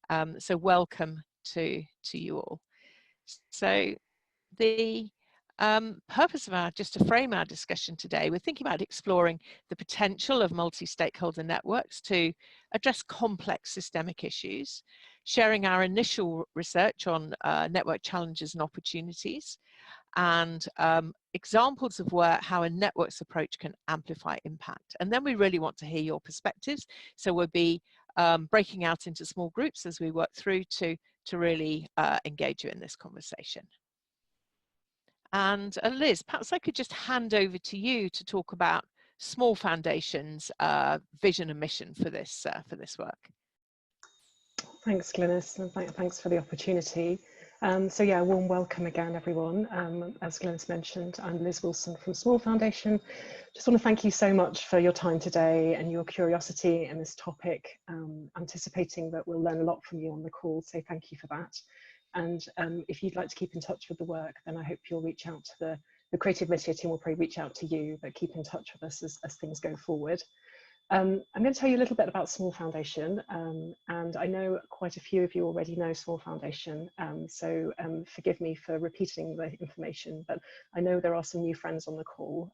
So welcome to you all. So the purpose of just to frame our discussion today, we're thinking about exploring the potential of multi-stakeholder networks to address complex systemic issues, sharing our initial research on network challenges and opportunities, and examples of how a networks approach can amplify impact. And then we really want to hear your perspectives. So we'll be breaking out into small groups as we work through to really engage you in this conversation. And Liz, perhaps I could just hand over to you to talk about Small Foundation's vision and mission for this work. Thanks, Glynis, and thanks for the opportunity. So yeah, a warm welcome again, everyone. As Glynis mentioned, I'm Liz Wilson from Small Foundation. Just want to thank you so much for your time today and your curiosity in this topic, anticipating that we'll learn a lot from you on the call, so thank you for that. And if you'd like to keep in touch with the work, then I hope you'll reach out to the Creative Media team will probably reach out to you, but keep in touch with us as things go forward. I'm going to tell you a little bit about Small Foundation, and I know quite a few of you already know Small Foundation, so forgive me for repeating the information, but I know there are some new friends on the call.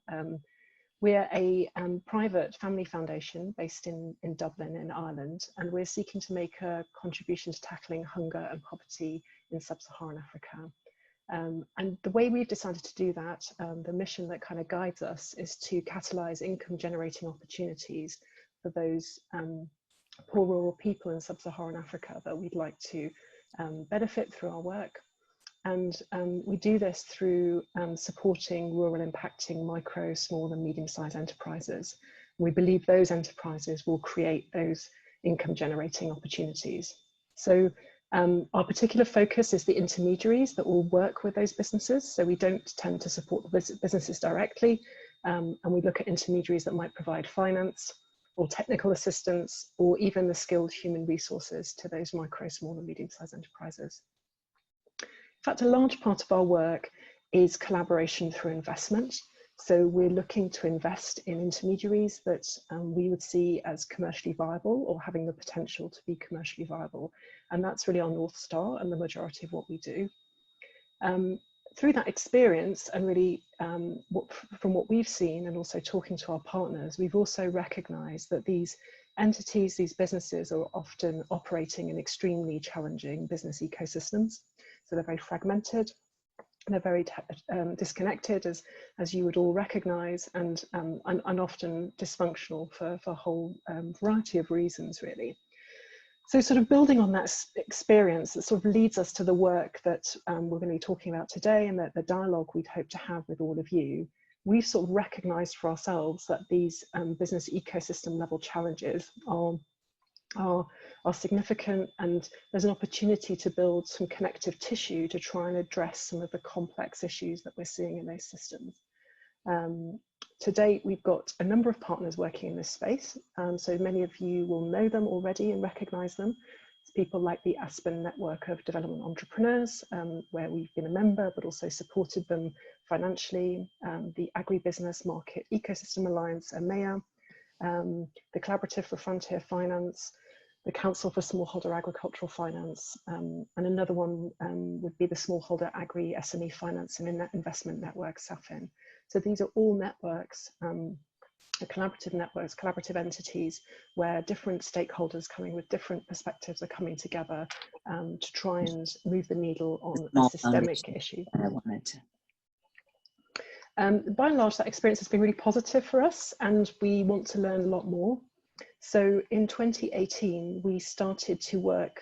We're a private family foundation based in Dublin in Ireland, and we're seeking to make a contribution to tackling hunger and poverty in sub-Saharan Africa. And the way we've decided to do that, the mission that kind of guides us, is to catalyse income generating opportunities for those poor rural people in sub-Saharan Africa that we'd like to benefit through our work. And we do this through supporting rural impacting micro, small and medium-sized enterprises. We believe those enterprises will create those income generating opportunities. So our particular focus is the intermediaries that will work with those businesses. So we don't tend to support the businesses directly, and we look at intermediaries that might provide finance or technical assistance or even the skilled human resources to those micro, small and medium-sized enterprises. In fact, a large part of our work is collaboration through investment. So we're looking to invest in intermediaries that we would see as commercially viable or having the potential to be commercially viable. And that's really our North Star and the majority of what we do. Through that experience and really from what we've seen and also talking to our partners, we've also recognized that these entities, these businesses are often operating in extremely challenging business ecosystems. So they're very fragmented, they're very disconnected, as you would all recognise, and often dysfunctional for a whole variety of reasons, really. So sort of building on that experience, that sort of leads us to the work that we're going to be talking about today, and the dialogue we'd hope to have with all of you. We've sort of recognised for ourselves that these business ecosystem level challenges are significant, and there's an opportunity to build some connective tissue to try and address some of the complex issues that we're seeing in those systems. To date, we've got a number of partners working in this space, so many of you will know them already and recognise them. It's people like the Aspen Network of Development Entrepreneurs, where we've been a member but also supported them financially, the Agribusiness Market Ecosystem Alliance, EMEA, the Collaborative for Frontier Finance, the Council for Smallholder Agricultural Finance, and another one would be the Smallholder Agri SME Finance and Investment Network, SAFIN. So these are all networks, collaborative networks, collaborative entities, where different stakeholders coming with different perspectives are coming together to try and move the needle on a systemic issue. By and large, that experience has been really positive for us, and we want to learn a lot more. So in 2018, we started to work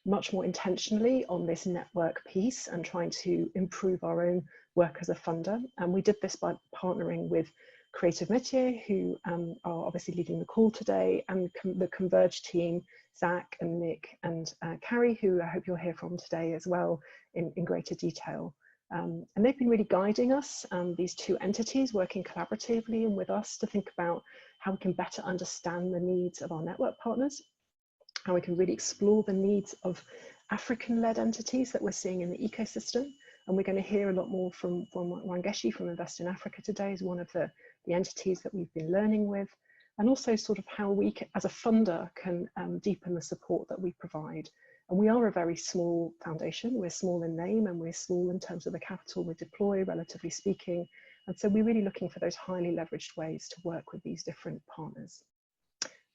much more intentionally on this network piece and trying to improve our own work as a funder. And we did this by partnering with Creative Métier, who are obviously leading the call today, and the Converge team, Zach and Nick and Carrie, who I hope you'll hear from today as well in greater detail. And they've been really guiding us, these two entities, working collaboratively and with us to think about how we can better understand the needs of our network partners, how we can really explore the needs of African-led entities that we're seeing in the ecosystem. And we're going to hear a lot more from Wangeshi from Invest in Africa today, is one of the entities that we've been learning with. and also sort of how we, as a funder, can deepen the support that we provide. And we are a very small foundation. We're small in name and we're small in terms of the capital we deploy, relatively speaking. And so we're really looking for those highly leveraged ways to work with these different partners.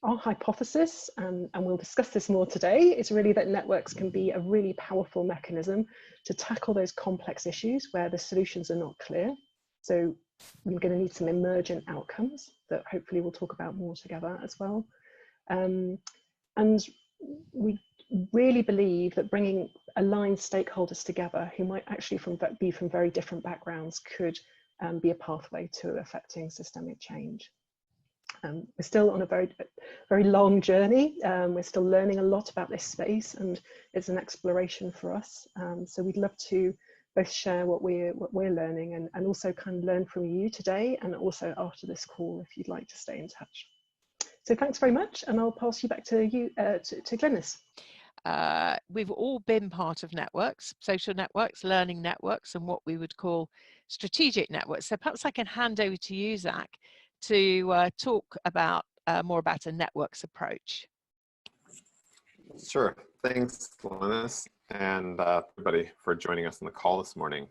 Our hypothesis, and we'll discuss this more today, is really that networks can be a really powerful mechanism to tackle those complex issues where the solutions are not clear. So we're going to need some emergent outcomes that hopefully we'll talk about more together as well. And we really believe that bringing aligned stakeholders together who might actually be from very different backgrounds could be a pathway to affecting systemic change. We're still on a very long journey. We're still learning a lot about this space, and it's an exploration for us. So we'd love to both share what we're learning and also kind of learn from you today, and also after this call if you'd like to stay in touch. So thanks very much, and I'll pass you back to you, to Glynis. We've all been part of networks, social networks, learning networks, and what we would call strategic networks. So perhaps I can hand over to you, Zach, to talk about more about a networks approach. Sure. Thanks, Glynis, and everybody for joining us on the call this morning.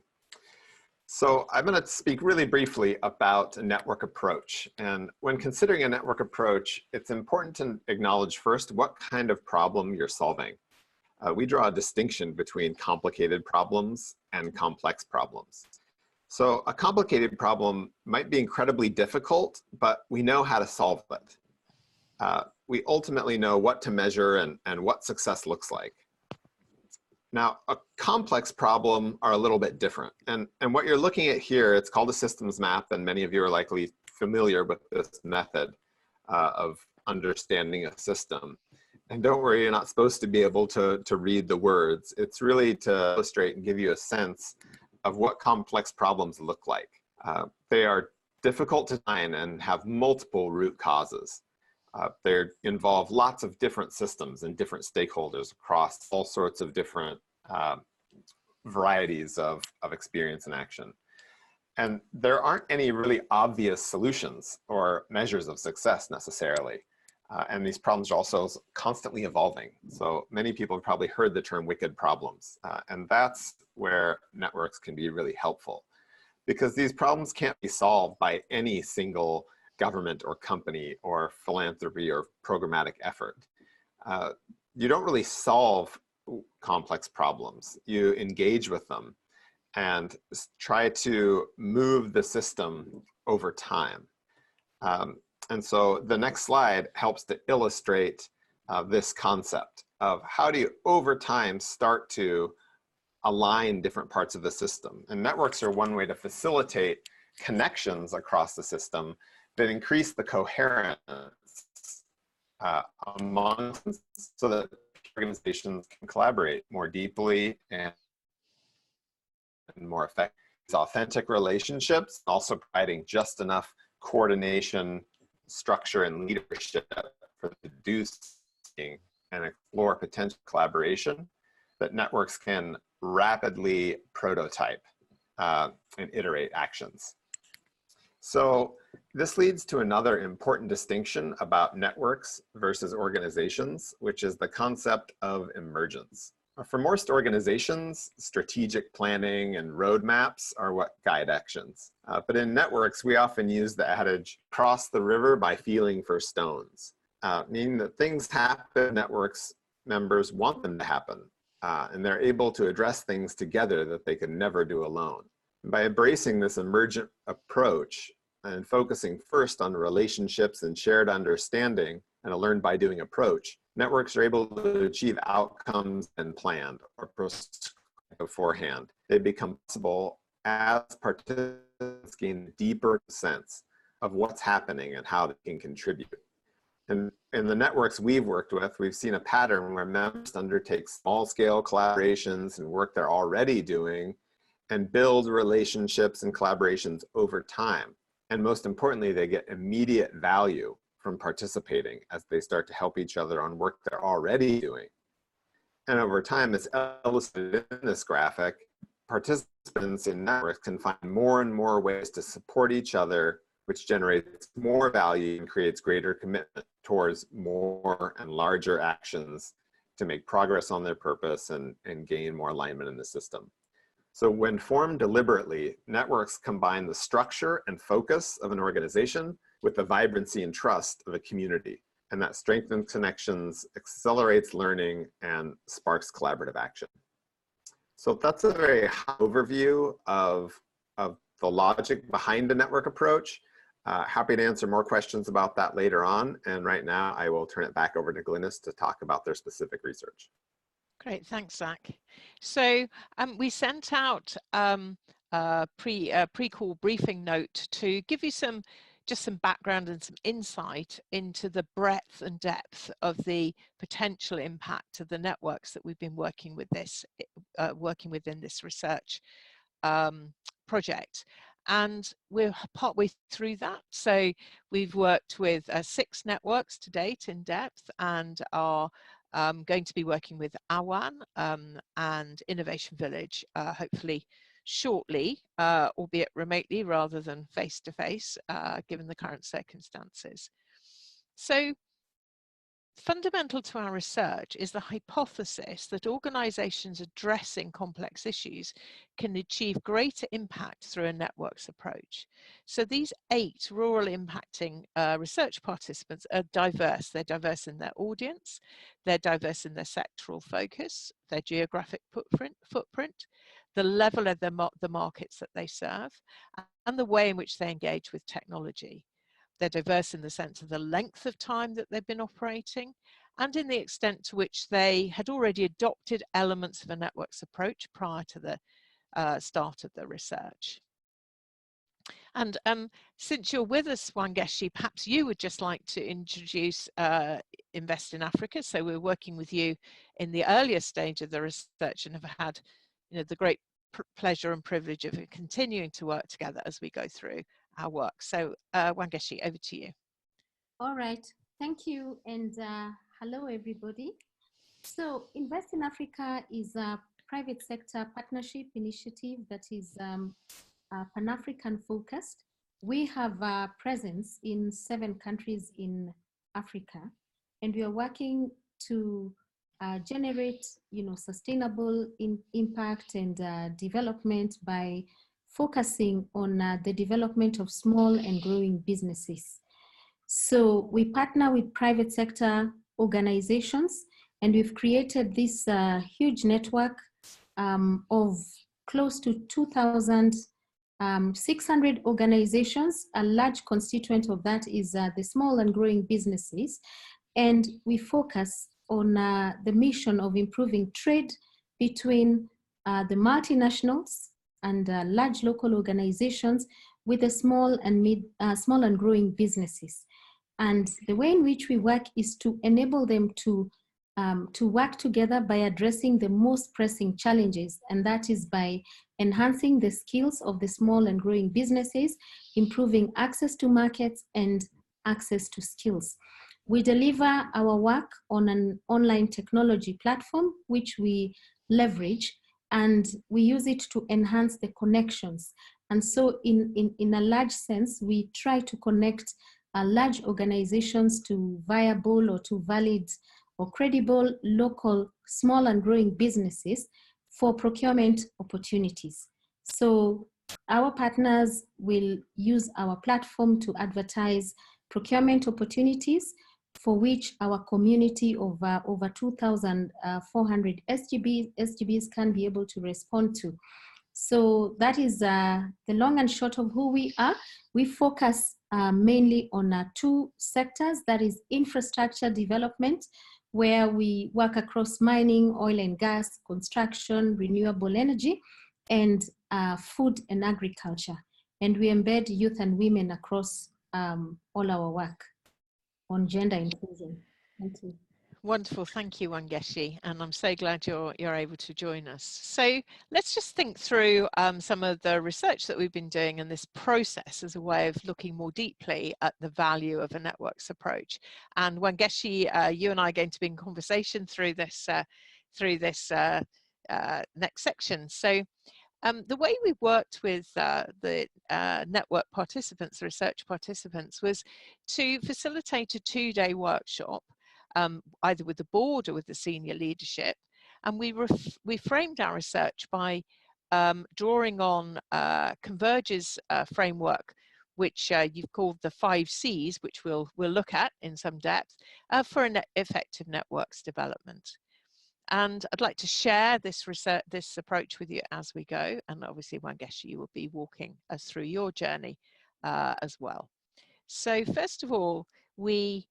So I'm going to speak really briefly about a network approach. And when considering a network approach, it's important to acknowledge first what kind of problem you're solving. We draw a distinction between complicated problems and complex problems. So a complicated problem might be incredibly difficult, but we know how to solve it. We ultimately know what to measure and what success looks like. Now, a complex problem are a little bit different. And what you're looking at here, it's called a systems map, and many of you are likely familiar with this method of understanding a system. And don't worry, you're not supposed to be able to read the words. It's really to illustrate and give you a sense of what complex problems look like. They are difficult to design and have multiple root causes. They involve lots of different systems and different stakeholders across all sorts of different varieties of experience and action. And there aren't any really obvious solutions or measures of success necessarily. And these problems are also constantly evolving. So many people have probably heard the term wicked problems. And that's where networks can be really helpful, because these problems can't be solved by any single government or company or philanthropy or programmatic effort. You don't really solve complex problems. You engage with them and try to move the system over time. And so the next slide helps to illustrate this concept of how do you over time start to align different parts of the system. And networks are one way to facilitate connections across the system that increase the coherence among so that organizations can collaborate more deeply and more effectively. Authentic relationships, also providing just enough coordination, structure, and leadership for the do and explore potential collaboration that networks can rapidly prototype and iterate actions. So this leads to another important distinction about networks versus organizations, which is the concept of emergence. For most organizations, strategic planning and roadmaps are what guide actions. But in networks, we often use the adage, cross the river by feeling for stones, meaning that things happen, networks members want them to happen, and they're able to address things together that they could never do alone. By embracing this emergent approach and focusing first on relationships and shared understanding and a learn by doing approach, networks are able to achieve outcomes and planned or prescribed beforehand. They become possible as participants gain a deeper sense of what's happening and how they can contribute. And in the networks we've worked with, we've seen a pattern where members undertake small-scale collaborations and work they're already doing and build relationships and collaborations over time. And most importantly, they get immediate value from participating as they start to help each other on work they're already doing. And over time, as illustrated in this graphic, participants in networks can find more and more ways to support each other which generates more value and creates greater commitment towards more and larger actions to make progress on their purpose and gain more alignment in the system. So when formed deliberately, networks combine the structure and focus of an organization with the vibrancy and trust of a community. And that strengthens connections, accelerates learning, and sparks collaborative action. So that's a very high overview of the logic behind the network approach. Happy to answer more questions about that later on. And right now, I will turn it back over to Glynis to talk about their specific research. Great, thanks, Zach. So we sent out a pre-call briefing note to give you just some background and some insight into the breadth and depth of the potential impact of the networks that we've been working with in this research project. And we're partway through that. So we've worked with 6 networks to date in depth, and are going to be working with AWAN and Innovation Village, hopefully shortly, albeit remotely rather than face-to-face, given the current circumstances. So fundamental to our research is the hypothesis that organizations addressing complex issues can achieve greater impact through a networks approach. So these 8 rural impacting research participants are diverse. They're diverse in their audience, they're diverse in their sectoral focus, their geographic footprint, the level of the markets that they serve, and the way in which they engage with technology. They're diverse in the sense of the length of time that they've been operating, and in the extent to which they had already adopted elements of a networks approach prior to the start of the research. And since you're with us, Wangeshi, perhaps you would just like to introduce Invest in Africa. So we're working with you in the earlier stage of the research and have had, the great pleasure and privilege of continuing to work together as we go through our work. So Wangeshi, over to you. All right, thank you, and hello everybody. So Invest in Africa is a private sector partnership initiative that is Pan-African focused. We have a presence in 7 countries in Africa, and we are working to generate sustainable impact and development by focusing on the development of small and growing businesses. So we partner with private sector organizations, and we've created this huge network of close to 2,600 organizations. A large constituent of that is the small and growing businesses. And we focus on the mission of improving trade between the multinationals and large local organizations with the small and growing businesses. And the way in which we work is to enable them to work together by addressing the most pressing challenges, and that is by enhancing the skills of the small and growing businesses, improving access to markets and access to skills. We deliver our work on an online technology platform, which we leverage, and we use it to enhance the connections. And so in a large sense, we try to connect large organizations to viable or to valid or credible local small and growing businesses for procurement opportunities. So our partners will use our platform to advertise procurement opportunities for which our community of over 2,400 SGBs can be able to respond to. So that is the long and short of who we are. We focus mainly on 2 sectors, that is infrastructure development, where we work across mining, oil and gas, construction, renewable energy, and food and agriculture. And we embed youth and women across all our work on gender inclusion. Thank you. Wonderful, thank you, Wangeshi, and I'm so glad you're able to join us. So let's just think through some of the research that we've been doing in this process as a way of looking more deeply at the value of a networks approach. And Wangeshi, you and I are going to be in conversation through this next section. So The way we worked with the network participants, the research participants, was to facilitate a 2-day workshop, either with the board or with the senior leadership. And we framed our research by drawing on Converge's framework, which you've called the 5 C's, which we'll look at in some depth, for effective networks development. And I'd like to share this approach with you as we go. And obviously, Wangeshi, you will be walking us through your journey as well. So first of all, the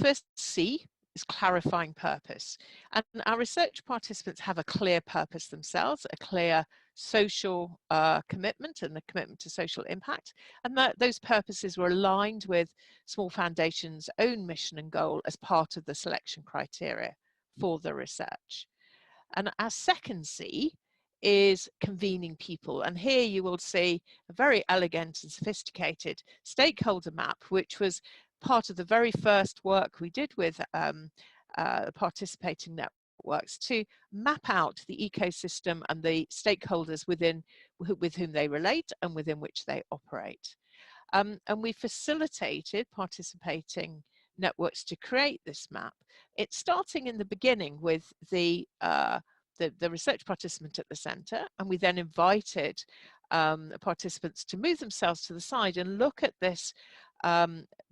first C is clarifying purpose. And our research participants have a clear purpose themselves, a clear social commitment and a commitment to social impact. And those purposes were aligned with Small Foundation's own mission and goal as part of the selection criteria for the research. And our second C is convening people. And here you will see a very elegant and sophisticated stakeholder map, which was part of the very first work we did with participating networks to map out the ecosystem and the stakeholders with whom they relate and within which they operate. And we facilitated participating networks to create this map. It's starting in the beginning with the research participant at the center, and we then invited participants to move themselves to the side and look at this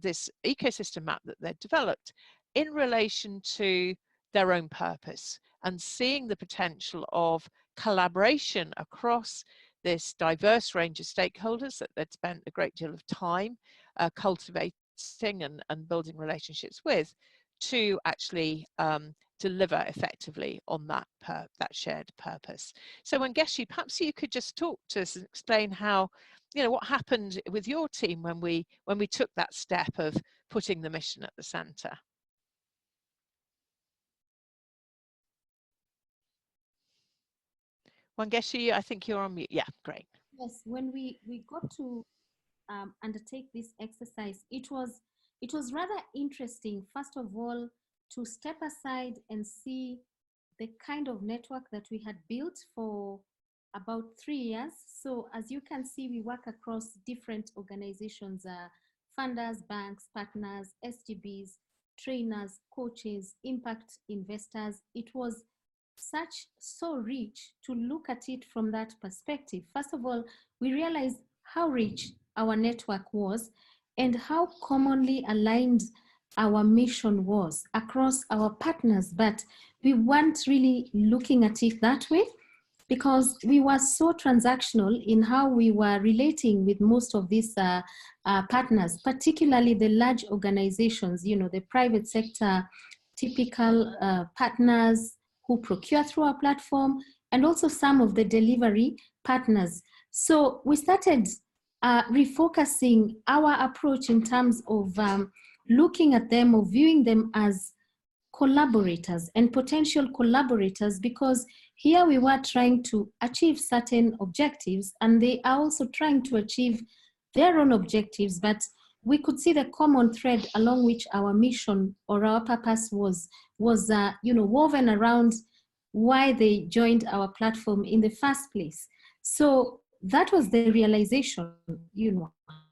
this ecosystem map that they'd developed in relation to their own purpose, and seeing the potential of collaboration across this diverse range of stakeholders that they'd spent a great deal of time cultivating and building relationships with, to actually deliver effectively on that shared purpose. So Wangeshi, perhaps you could just talk to us and explain how, what happened with your team when we took that step of putting the mission at the center. Wangeshi, I think you're on mute. Yeah, great. Yes, when we got to undertake this exercise, it was rather interesting, first of all, to step aside and see the kind of network that we had built for about 3 years. So as you can see, we work across different organizations, funders, banks, partners, SGBs, trainers, coaches, impact investors. It was so rich to look at it from that perspective. First of all, we realized how rich our network was and how commonly aligned our mission was across our partners, but we weren't really looking at it that way because we were so transactional in how we were relating with most of these partners, particularly the large organizations, the private sector, typical partners who procure through our platform, and also some of the delivery partners. So we started refocusing our approach in terms of looking at them or viewing them as collaborators and potential collaborators, because here we were trying to achieve certain objectives and they are also trying to achieve their own objectives, but we could see the common thread along which our mission or our purpose was woven around why they joined our platform in the first place. So that was the realization,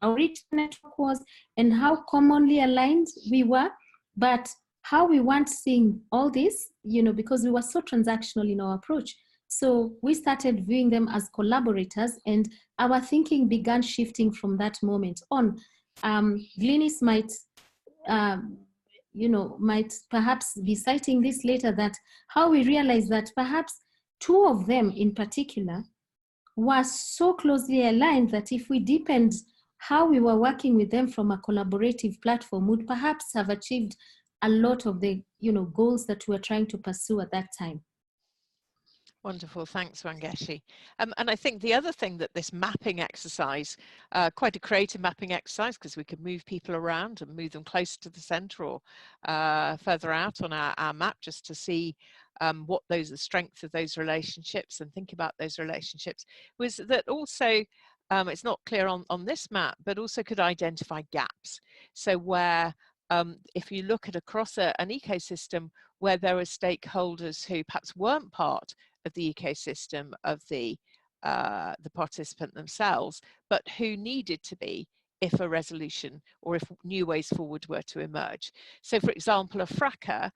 how rich the network was and how commonly aligned we were, but how we weren't seeing all this, because we were so transactional in our approach. So we started viewing them as collaborators, and our thinking began shifting from that moment on. Glynis might perhaps be citing this later, that how we realized that perhaps 2 of them in particular were so closely aligned that if we deepened how we were working with them from a collaborative platform, would perhaps have achieved a lot of the goals that we were trying to pursue at that time. Wonderful, thanks Wangeshi. And I think the other thing that this mapping exercise, quite a creative mapping exercise, because we could move people around and move them closer to the center or further out on our map, just to see what the strength of those relationships and think about those relationships, was that also it's not clear on this map, but also could identify gaps. So where if you look at across an ecosystem where there are stakeholders who perhaps weren't part of the ecosystem of the the participant themselves, but who needed to be if a resolution or if new ways forward were to emerge. So for example, a FRACA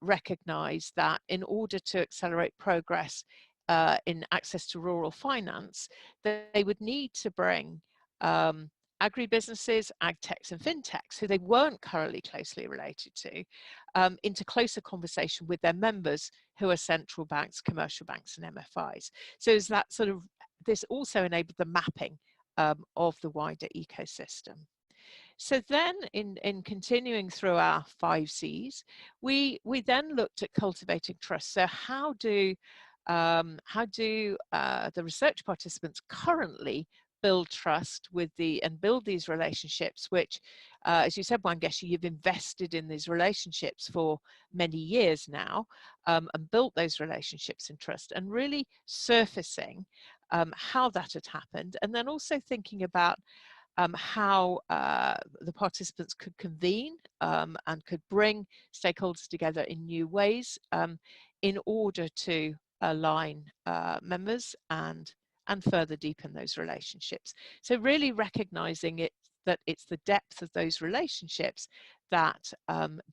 recognised that in order to accelerate progress in access to rural finance, they would need to bring agribusinesses, agtechs and fintechs, who they weren't currently closely related to, into closer conversation with their members, who are central banks, commercial banks and MFIs. So is that sort of, this also enabled the mapping of the wider ecosystem. So then in continuing through our 5 C's, we then looked at cultivating trust. So how do the research participants currently build trust with and build these relationships, which, as you said, Wangeshi, you've invested in these relationships for many years now, and built those relationships in trust, and really surfacing how that had happened, and then also thinking about how the participants could convene and could bring stakeholders together in new ways in order to align members and further deepen those relationships. So really recognizing that it's the depth of those relationships that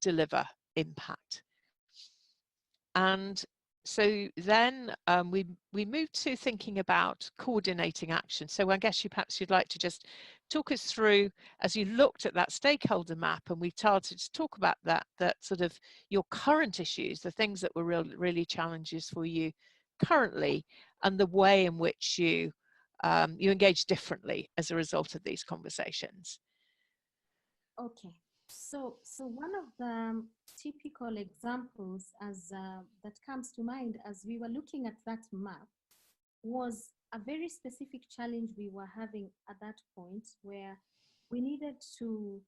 deliver impact. And so then we moved to thinking about coordinating action. So I guess perhaps you'd like to just talk us through, as you looked at that stakeholder map, and we started to talk about that sort of your current issues, the things that were really challenges for you currently, and the way in which you engage differently as a result of these conversations. Okay, so one of the typical examples that comes to mind as we were looking at that map was a very specific challenge we were having at that point, where we needed to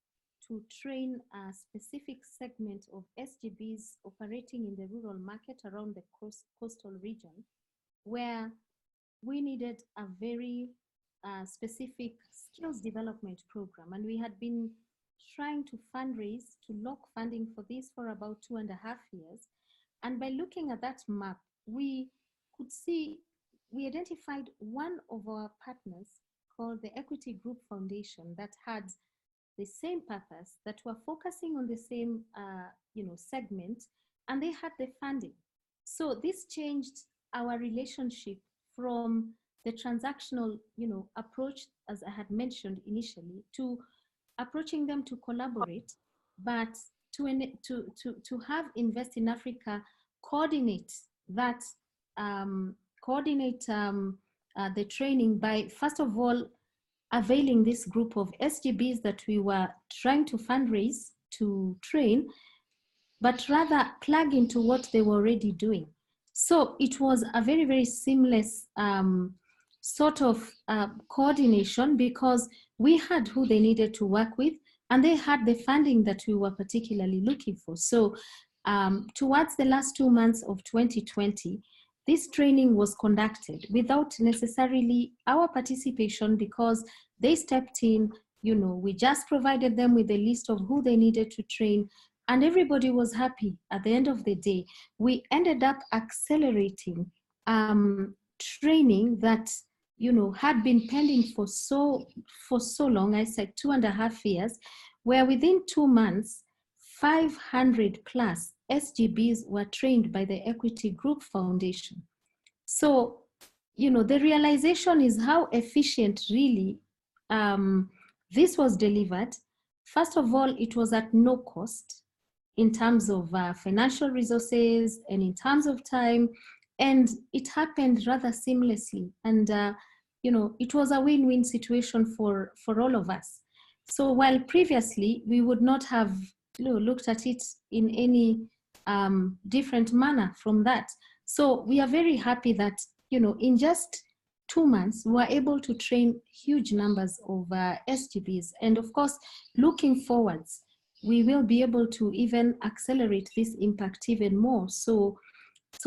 train a specific segment of SGBs operating in the rural market around the coastal region, where we needed a very specific skills development program. And we had been trying to fundraise, to lock funding for this for about 2.5 years. And by looking at that map, we could see, we identified one of our partners called the Equity Group Foundation that had the same purpose, that were focusing on the same segment, and they had the funding. So this changed our relationship from the transactional approach, as I had mentioned initially, to approaching them to collaborate, but to have Invest in Africa coordinate that, the training by, first of all, availing this group of SGBs that we were trying to fundraise to train, but rather plug into what they were already doing. So it was a very seamless sort of coordination, because we had who they needed to work with, and they had the funding that we were particularly looking for. So towards the last 2 months of 2020, this training was conducted without necessarily our participation, because they stepped in, we just provided them with a list of who they needed to train, and everybody was happy. At the end of the day, we ended up accelerating training that had been pending for so long. I said 2.5 years, where within 2 months, 500 plus SGBs were trained by the Equity Group Foundation. So, the realization is how efficient really this was delivered. First of all, it was at no cost in terms of financial resources and in terms of time, and it happened rather seamlessly. And, it was a win-win situation for all of us. So while previously we would not have looked at it in any different manner from that. So we are very happy that, in just 2 months, we were able to train huge numbers of SGBs. And of course, looking forwards, we will be able to even accelerate this impact even more. So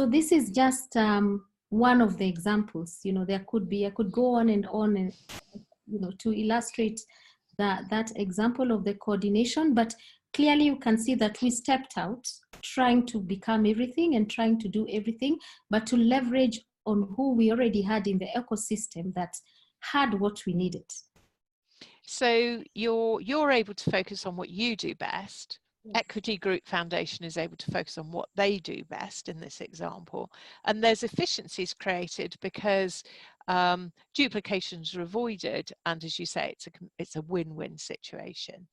this is just one of the examples. There could be, I could go on and to illustrate that example of the coordination, but clearly you can see that we stepped out trying to become everything and trying to do everything, but to leverage on who we already had in the ecosystem that had what we needed. So you're able to focus on what you do best. Yes. Equity Group Foundation is able to focus on what they do best in this example. And there's efficiencies created because duplications are avoided. And as you say, it's a win-win situation.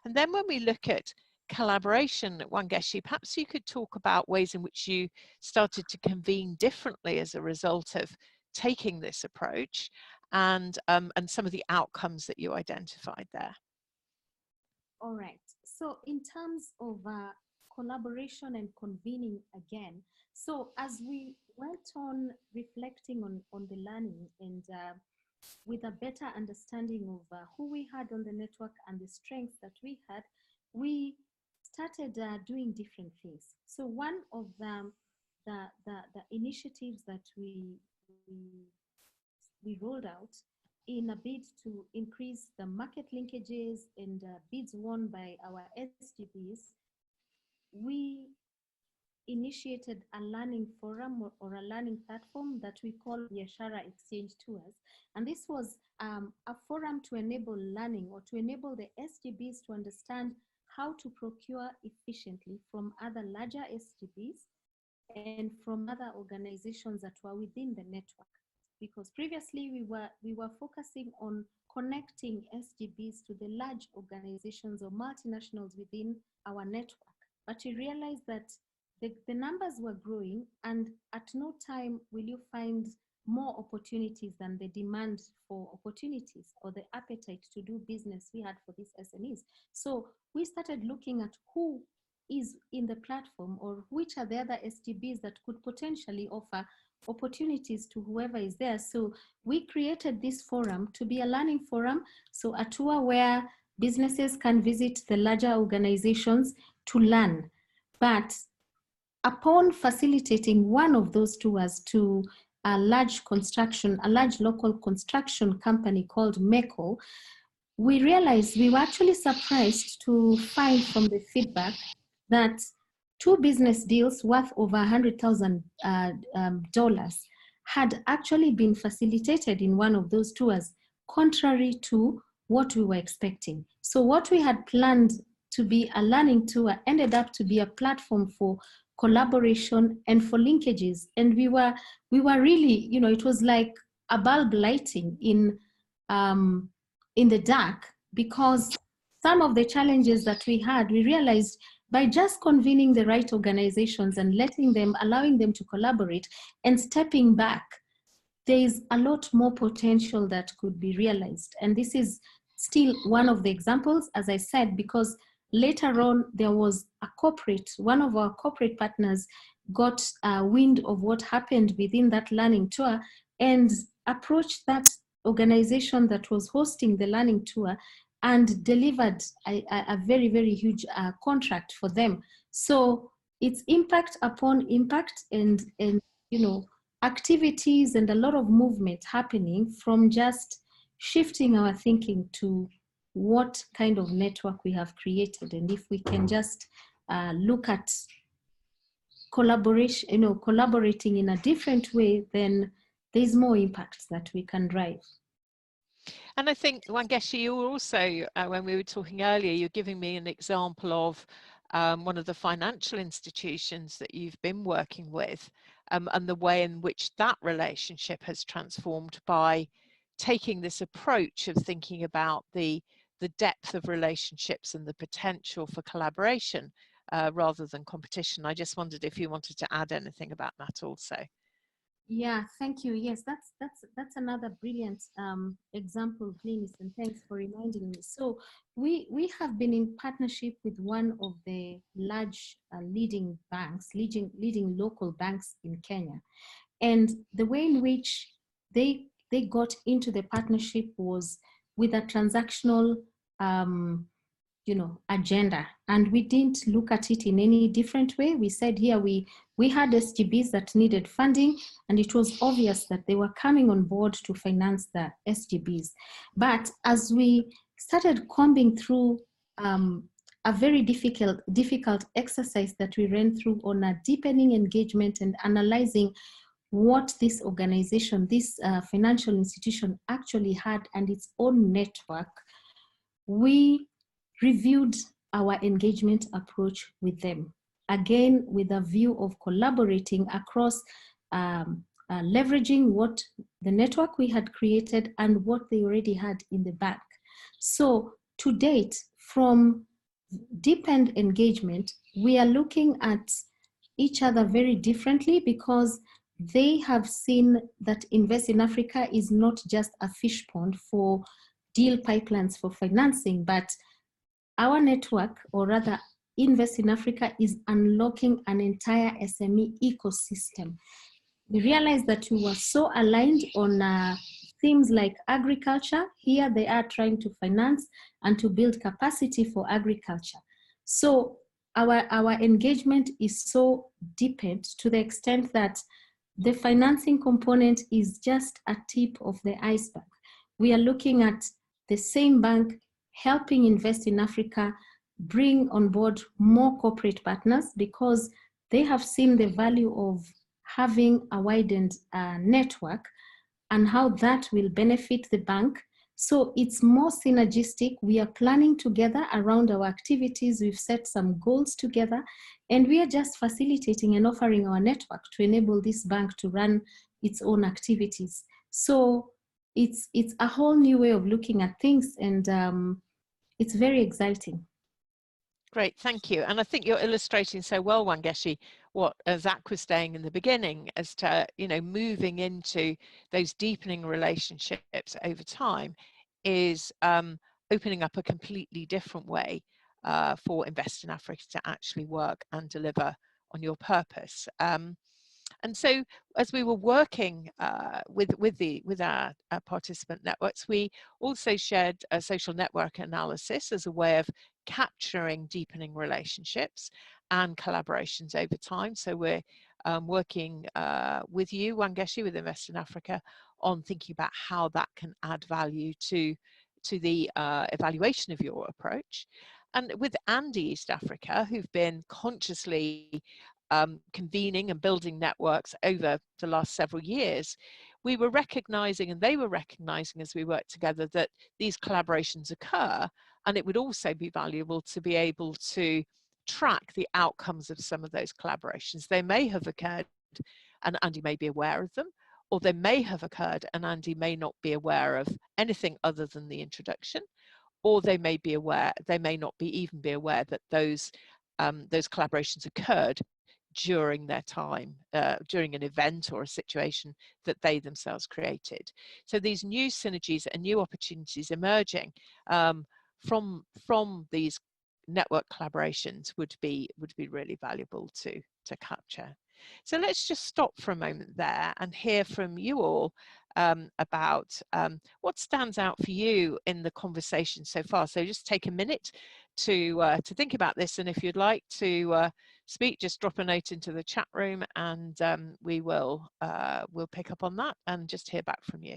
And then when we look at collaboration at Wangeshi, perhaps you could talk about ways in which you started to convene differently as a result of taking this approach, and some of the outcomes that you identified there. All right. So in terms of collaboration and convening again, so as we went on reflecting on the learning and with a better understanding of who we had on the network and the strengths that we had, we started doing different things. So one of the initiatives that we rolled out in a bid to increase the market linkages and bids won by our SGBs, we initiated a learning forum or a learning platform that we call Biashara Exchange Tours. And this was a forum to enable learning, or to enable the SGBs to understand how to procure efficiently from other larger SGBs and from other organizations that were within the network. Because previously we were focusing on connecting SGBs to the large organizations or multinationals within our network. But we realized that the numbers were growing, and at no time will you find more opportunities than the demand for opportunities or the appetite to do business we had for these SMEs. So we started looking at who is in the platform, or which are the other SGBs that could potentially offer opportunities to whoever is there. So we created this forum to be a learning forum, so a tour where businesses can visit the larger organizations to learn. But upon facilitating one of those tours to a large local construction company called MECO, we realized, we were actually surprised to find from the feedback that 2 business deals worth over $100,000 had actually been facilitated in one of those tours, contrary to what we were expecting. So what we had planned to be a learning tour ended up to be a platform for collaboration and for linkages. And we were really, you know, it was like a bulb lighting in the dark, because some of the challenges that we had, we realized by just convening the right organizations and allowing them to collaborate and stepping back, there is a lot more potential that could be realized. And this is still one of the examples, as I said, because later on there was one of our corporate partners got wind of what happened within that learning tour and approached that organization that was hosting the learning tour and delivered a very, very huge contract for them. So it's impact upon impact, and you know, activities and a lot of movement happening from just shifting our thinking to what kind of network we have created. And if we can just look at collaboration, you know, collaborating in a different way, then there's more impact that we can drive. And I think, Wangeshi, you were also, when we were talking earlier, you're giving me an example of one of the financial institutions that you've been working with, and the way in which that relationship has transformed by taking this approach of thinking about the depth of relationships and the potential for collaboration rather than competition. I just wondered if you wanted to add anything about that also. Yeah, thank you. Yes, that's another brilliant example, Glynis, and thanks for reminding me. So we have been in partnership with one of the large leading local banks in Kenya, and the way in which they got into the partnership was with a transactional you know, agenda, and we didn't look at it in any different way. We said here we had SGBs that needed funding, and it was obvious that they were coming on board to finance the SGBs. But as we started combing through a very difficult exercise that we ran through on a deepening engagement and analyzing what this organization, this financial institution actually had and its own network, we reviewed our engagement approach with them. Again, with a view of collaborating across leveraging what the network we had created and what they already had in the bank. So to date, from deepened engagement, we are looking at each other very differently because they have seen that Invest in Africa is not just a fish pond for deal pipelines for financing, but our network, or rather Invest in Africa, is unlocking an entire SME ecosystem. We realized that we were so aligned on themes like agriculture. Here they are trying to finance and to build capacity for agriculture. So our engagement is so deepened to the extent that the financing component is just a tip of the iceberg. We are looking at the same bank helping Invest in Africa bring on board more corporate partners because they have seen the value of having a widened network and how that will benefit the bank. So it's more synergistic. We are planning together around our activities. We've set some goals together, and we are just facilitating and offering our network to enable this bank to run its own activities. So it's a whole new way of looking at things, and it's very exciting. Great, thank you. And I think you're illustrating so well, Wangeshi, what Zach was saying in the beginning as to, you know, moving into those deepening relationships over time is opening up a completely different way for Invest in Africa to actually work and deliver on your purpose. And so as we were working with our participant networks, we also shared a social network analysis as a way of capturing deepening relationships and collaborations over time. So we're working with you, Wangeshi, with Invest in Africa, on thinking about how that can add value to the evaluation of your approach. And with Andy East Africa, who've been consciously convening and building networks over the last several years, we were recognizing, and they were recognizing as we worked together, that these collaborations occur, and it would also be valuable to be able to track the outcomes of some of those collaborations. They may have occurred and Andy may be aware of them, or they may have occurred and Andy may not be aware of anything other than the introduction, or they may be aware, they may not be even be aware that those collaborations occurred during their time, during an event or a situation that they themselves created. So these new synergies and new opportunities emerging from these network collaborations would be really valuable to capture. So let's just stop for a moment there and hear from you all about what stands out for you in the conversation so far. So just take a minute to think about this, and if you'd like to speak, just drop a note into the chat room, and we will we'll pick up on that and just hear back from you.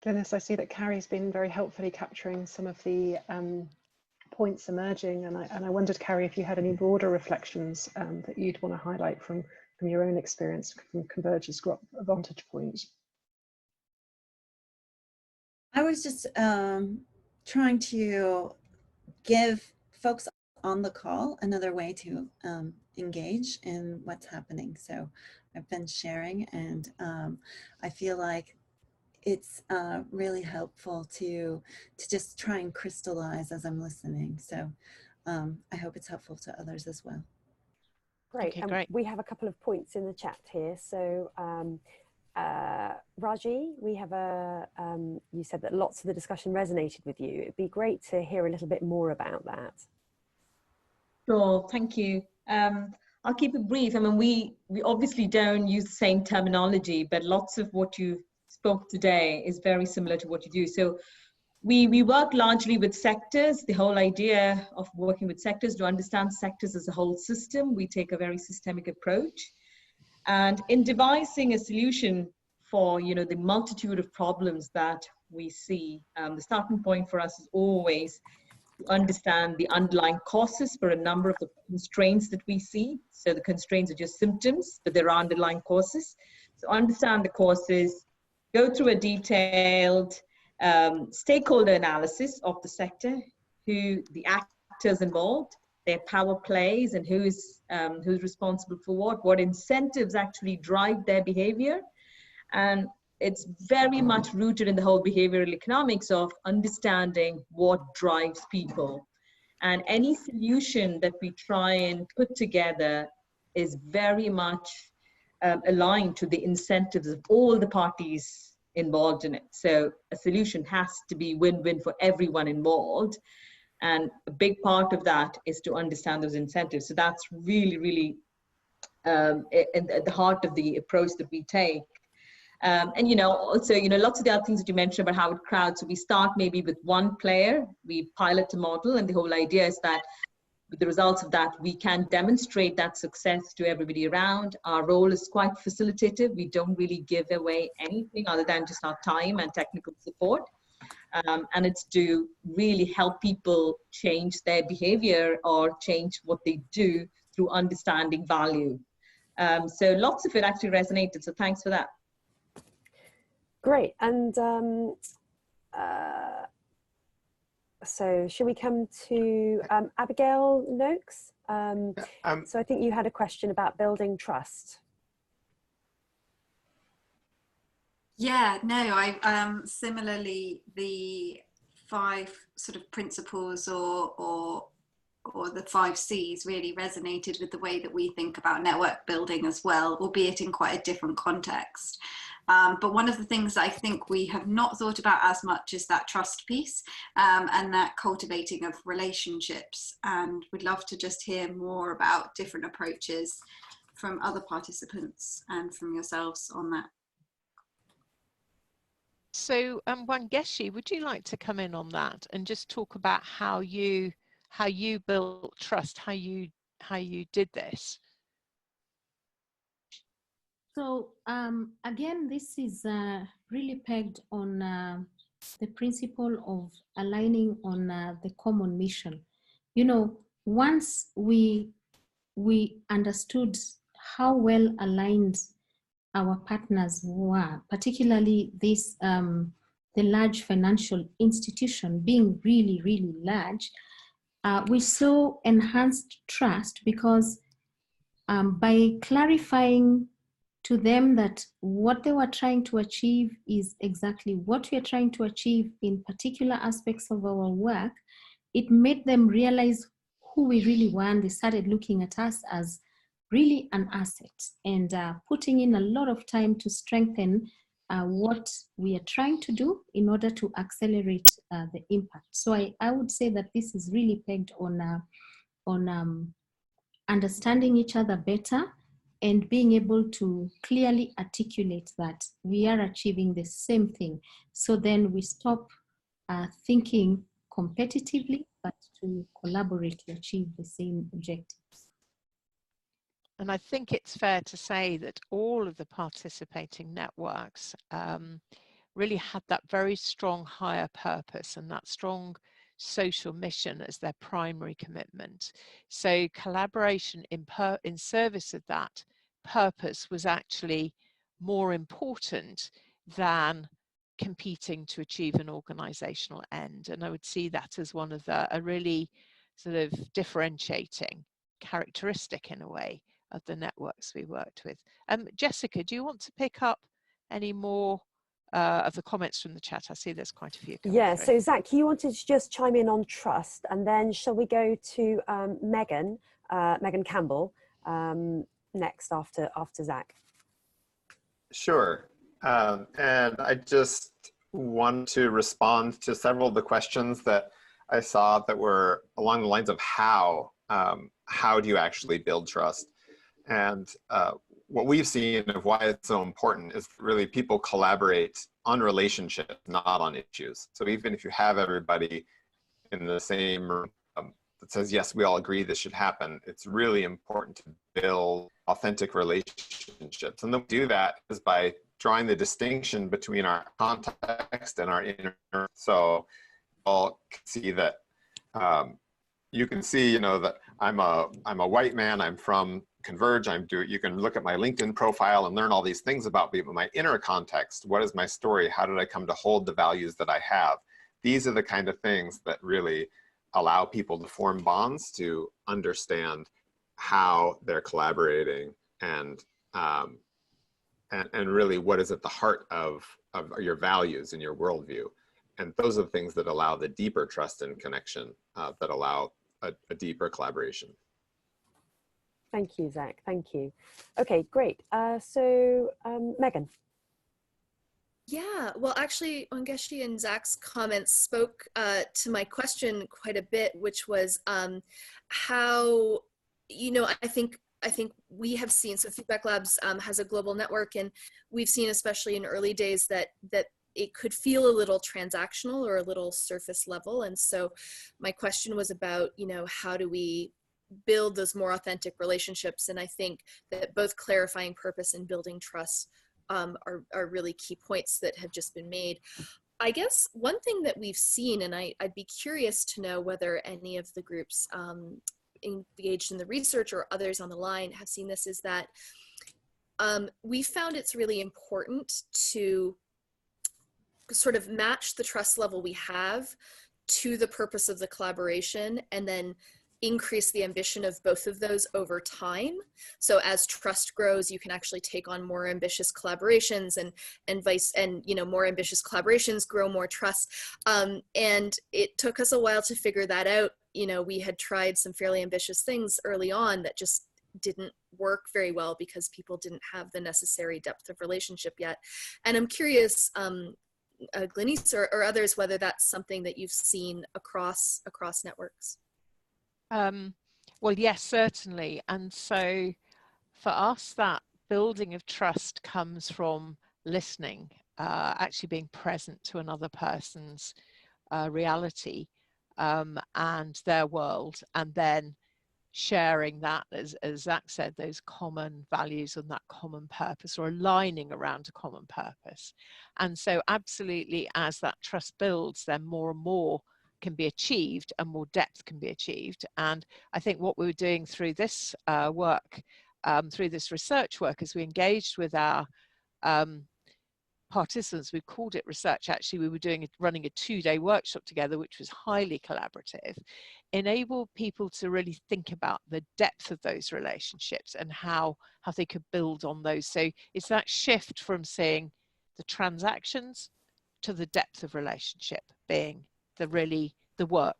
Glynis, I see that Carrie's been very helpfully capturing some of the points emerging, and I wondered, Carrie, if you had any broader reflections that you'd want to highlight from your own experience from Converge's vantage point. I was just trying to give folks on the call another way to engage in what's happening. So I've been sharing, and I feel like it's really helpful to just try and crystallize as I'm listening. So I hope it's helpful to others as well. Great. Okay, great. We have a couple of points in the chat here. So Raji, we have you said that lots of the discussion resonated with you. It'd be great to hear a little bit more about that. Sure, thank you. I'll keep it brief. I mean, we obviously don't use the same terminology, but lots of what you spoke today is very similar to what you do. So We work largely with sectors. The whole idea of working with sectors, to understand sectors as a whole system, we take a very systemic approach. And in devising a solution for, you know, the multitude of problems that we see, the starting point for us is always to understand the underlying causes for a number of the constraints that we see. So the constraints are just symptoms, but there are underlying causes. So understand the causes, go through a detailed stakeholder analysis of the sector, who the actors involved, their power plays, and who's responsible for what incentives actually drive their behavior. And it's very much rooted in the whole behavioral economics of understanding what drives people. And any solution that we try and put together is very much aligned to the incentives of all the parties involved in it. So a solution has to be win-win for everyone involved. And a big part of that is to understand those incentives. So that's really, really at the heart of the approach that we take. And, you know, also, you know, lots of the other things that you mentioned about how it crowds. So we start maybe with one player, we pilot a model, and the whole idea is that with the results of that, we can demonstrate that success to everybody around. Our role is quite facilitative. We don't really give away anything other than just our time and technical support. And it's to really help people change their behavior or change what they do through understanding value. So lots of it actually resonated. So thanks for that. Great. And so should we come to Abigail Noakes? So I think you had a question about building trust. Yeah, no, I similarly, the 5 sort of principles or the 5 C's really resonated with the way that we think about network building as well, albeit in quite a different context. But one of the things I think we have not thought about as much is that trust piece and that cultivating of relationships. And we'd love to just hear more about different approaches from other participants and from yourselves on that. So Wangeshi, would you like to come in on that and just talk about how you built trust, how you did this? So again, this is really pegged on the principle of aligning on the common mission. You know, once we understood how well aligned our partners were, particularly this the large financial institution being really, really large, we saw enhanced trust because by clarifying to them that what they were trying to achieve is exactly what we are trying to achieve in particular aspects of our work, it made them realize who we really were, and they started looking at us as really an asset and putting in a lot of time to strengthen what we are trying to do in order to accelerate the impact. So I would say that this is really pegged on understanding each other better and being able to clearly articulate that we are achieving the same thing. So then we stop thinking competitively, but to collaborate to achieve the same objectives. And I think it's fair to say that all of the participating networks really had that very strong higher purpose and that strong social mission as their primary commitment. So collaboration in service of that purpose was actually more important than competing to achieve an organizational end. And I would see that as one of a really sort of differentiating characteristic in a way of the networks we worked with. Jessica, do you want to pick up any more of the comments from the chat? I see there's quite a few coming Yeah, through. so Zach, you wanted to just chime in on trust, and then shall we go to Megan Campbell next after Zach? Sure. And I just want to respond to several of the questions that I saw that were along the lines of how do you actually build trust? And what we've seen of why it's so important is really people collaborate on relationships, not on issues. So even if you have everybody in the same room that says, yes, we all agree this should happen, it's really important to build authentic relationships. And the way we do that is by drawing the distinction between our context and our inner. So all can see that, you can see, you know, that I'm a white man, I'm from Converge, you can look at my LinkedIn profile and learn all these things about me, but my inner context, what is my story? How did I come to hold the values that I have? These are the kind of things that really allow people to form bonds, to understand how they're collaborating, and really what is at the heart of your values and your worldview. And those are the things that allow the deeper trust and connection, that allow a deeper collaboration. Thank you, Zach. Thank you. Okay, great. So Megan. Yeah, well, actually, Ongeshi and Zach's comments spoke to my question quite a bit, which was how, you know, I think we have seen, so Feedback Labs has a global network, and we've seen, especially in early days, that it could feel a little transactional or a little surface level. And so my question was about, you know, how do we build those more authentic relationships? And I think that both clarifying purpose and building trust are really key points that have just been made. I guess one thing that we've seen, and I'd be curious to know whether any of the groups engaged in the research or others on the line have seen this, is that we found it's really important to sort of match the trust level we have to the purpose of the collaboration, and then increase the ambition of both of those over time. So as trust grows, you can actually take on more ambitious collaborations, and you know, more ambitious collaborations grow more trust. And it took us a while to figure that out. You know, we had tried some fairly ambitious things early on that just didn't work very well because people didn't have the necessary depth of relationship yet. And I'm curious, Glynis or others, whether that's something that you've seen across networks. Well, yes, certainly. And so for us, that building of trust comes from listening, actually being present to another person's reality and their world, and then sharing that, as Zach said, those common values and that common purpose, or aligning around a common purpose. And so absolutely, as that trust builds, then more and more can be achieved and more depth can be achieved. And I think what we were doing through this work, through this research work, as we engaged with our participants, we called it research. Actually, we were running a 2-day workshop together, which was highly collaborative, enabled people to really think about the depth of those relationships and how they could build on those. So it's that shift from seeing the transactions to the depth of relationship being the work,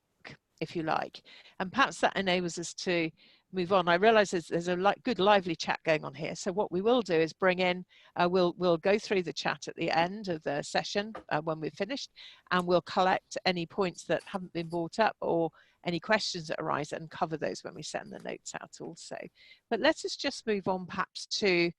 if you like. And perhaps that enables us to move on. I realize there's a good lively chat going on here. So what we will do is bring in, we'll go through the chat at the end of the session when we've finished, and we'll collect any points that haven't been brought up or any questions that arise and cover those when we send the notes out also. But let's just move on perhaps to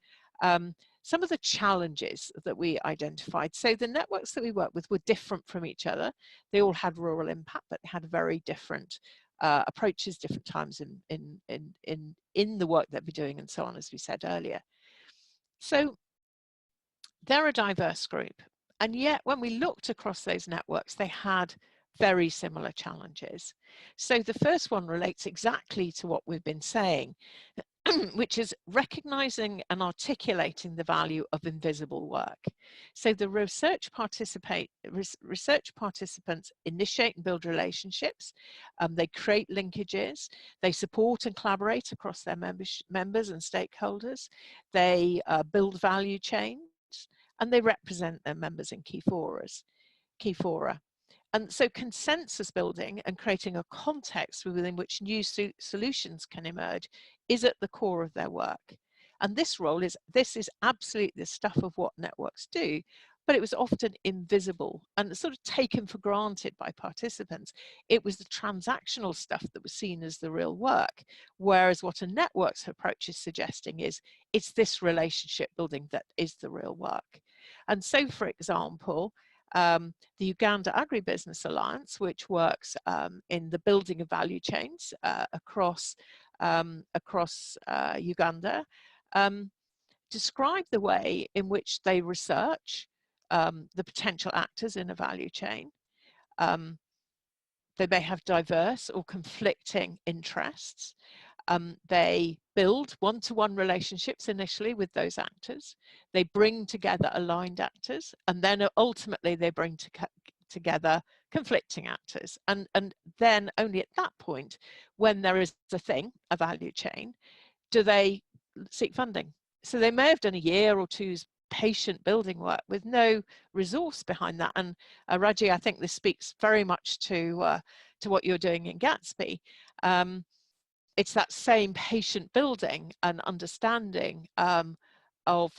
some of the challenges that we identified. So the networks that we worked with were different from each other. They all had rural impact, but they had very different approaches, different times in the work that we're doing, and so on, as we said earlier. So they're a diverse group, and yet when we looked across those networks, they had very similar challenges. So the first one relates exactly to what we've been saying, which is recognizing and articulating the value of invisible work. So the research participants initiate and build relationships, they create linkages, they support and collaborate across their members and stakeholders, they build value chains, and they represent their members in key fora. And so consensus building and creating a context within which new solutions can emerge is at the core of their work. And this is absolutely the stuff of what networks do, but it was often invisible and sort of taken for granted by participants. It was the transactional stuff that was seen as the real work, whereas what a network's approach is suggesting is it's this relationship building that is the real work. And so, for example, the Uganda Agribusiness Alliance, which works in the building of value chains across Uganda, describe the way in which they research the potential actors in a value chain. They may have diverse or conflicting interests. They build one-to-one relationships initially with those actors. They bring together aligned actors, and then ultimately they bring together conflicting actors. And then only at that point, when there is a value chain, do they seek funding. So they may have done a year or two's patient building work with no resource behind that. And Raji, I think this speaks very much to what you're doing in Gatsby. It's that same patient building and understanding of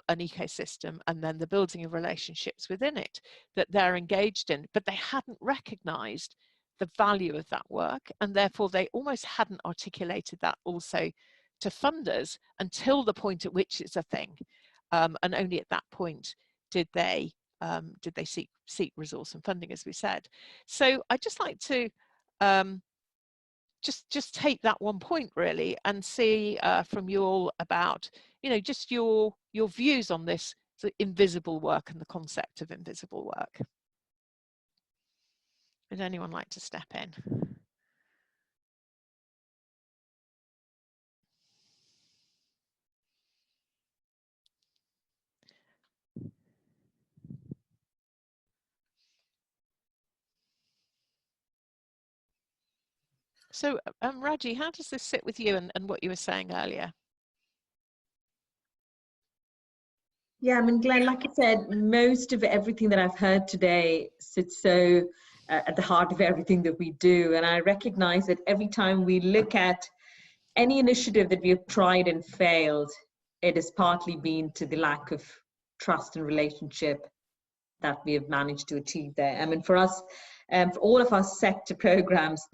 an ecosystem, and then the building of relationships within it that they're engaged in, but they hadn't recognized the value of that work, and therefore they almost hadn't articulated that also to funders until the point at which it's a thing, and only at that point did they seek resource and funding, as we said. So I'd just like to just take that one point really and see from you all about, you know, just your views on this invisible work and the concept of invisible work. Would anyone like to step in? So Raji, how does this sit with you and what you were saying earlier? Yeah, I mean, Glenn, like I said, most of everything that I've heard today sits so at the heart of everything that we do. And I recognize that every time we look at any initiative that we have tried and failed, it has partly been to the lack of trust and relationship that we have managed to achieve there. I mean, for us, for all of our sector programs,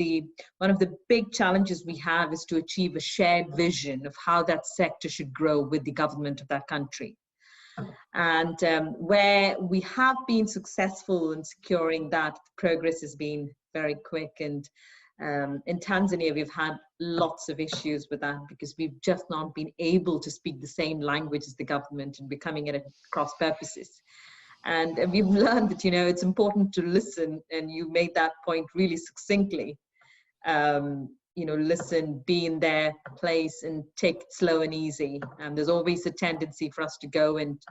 one of the big challenges we have is to achieve a shared vision of how that sector should grow with the government of that country. And where we have been successful in securing that, progress has been very quick. And in Tanzania, we've had lots of issues with that because we've just not been able to speak the same language as the government, and we're coming at it cross purposes. And we've learned that, you know, it's important to listen, and you made that point really succinctly. You know, listen, be in their place, and take it slow and easy. And there's always a tendency for us to go and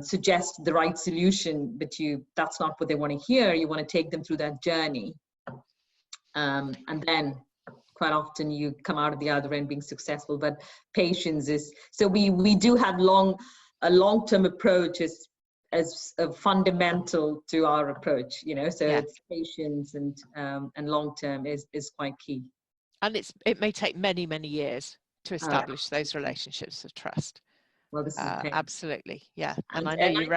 suggest the right solution, but that's not what they want to hear. You want to take them through that journey. And then quite often you come out of the other end being successful. But patience is, so we do have a long-term approach as fundamental to our approach, you know, so yeah. It's patience and long-term is quite key. And it may take many, many years to establish those relationships of trust. Well, this is absolutely, yeah. And I know you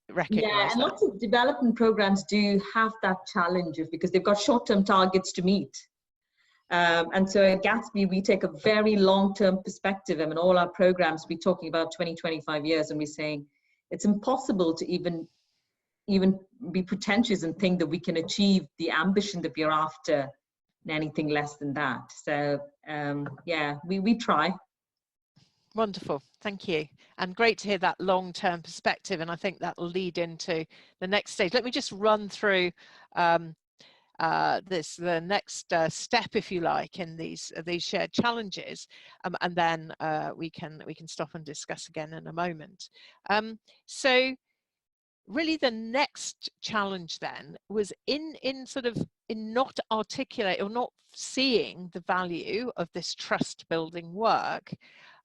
recognize yeah, and that. lots of development programs do have that challenge because they've got short-term targets to meet. And so at Gatsby, we take a very long-term perspective. I mean, all our programs, we're talking about 20, 25 years, and we're saying it's impossible to even be pretentious and think that we can achieve the ambition that we're after in anything less than that. So yeah, we try. Wonderful, thank you. And great to hear that long-term perspective, and I think that will lead into the next stage. Let me just run through the next step, if you like, in these shared challenges, and then we can stop and discuss again in a moment. So really the next challenge then was in not articulate or not seeing the value of this trust building work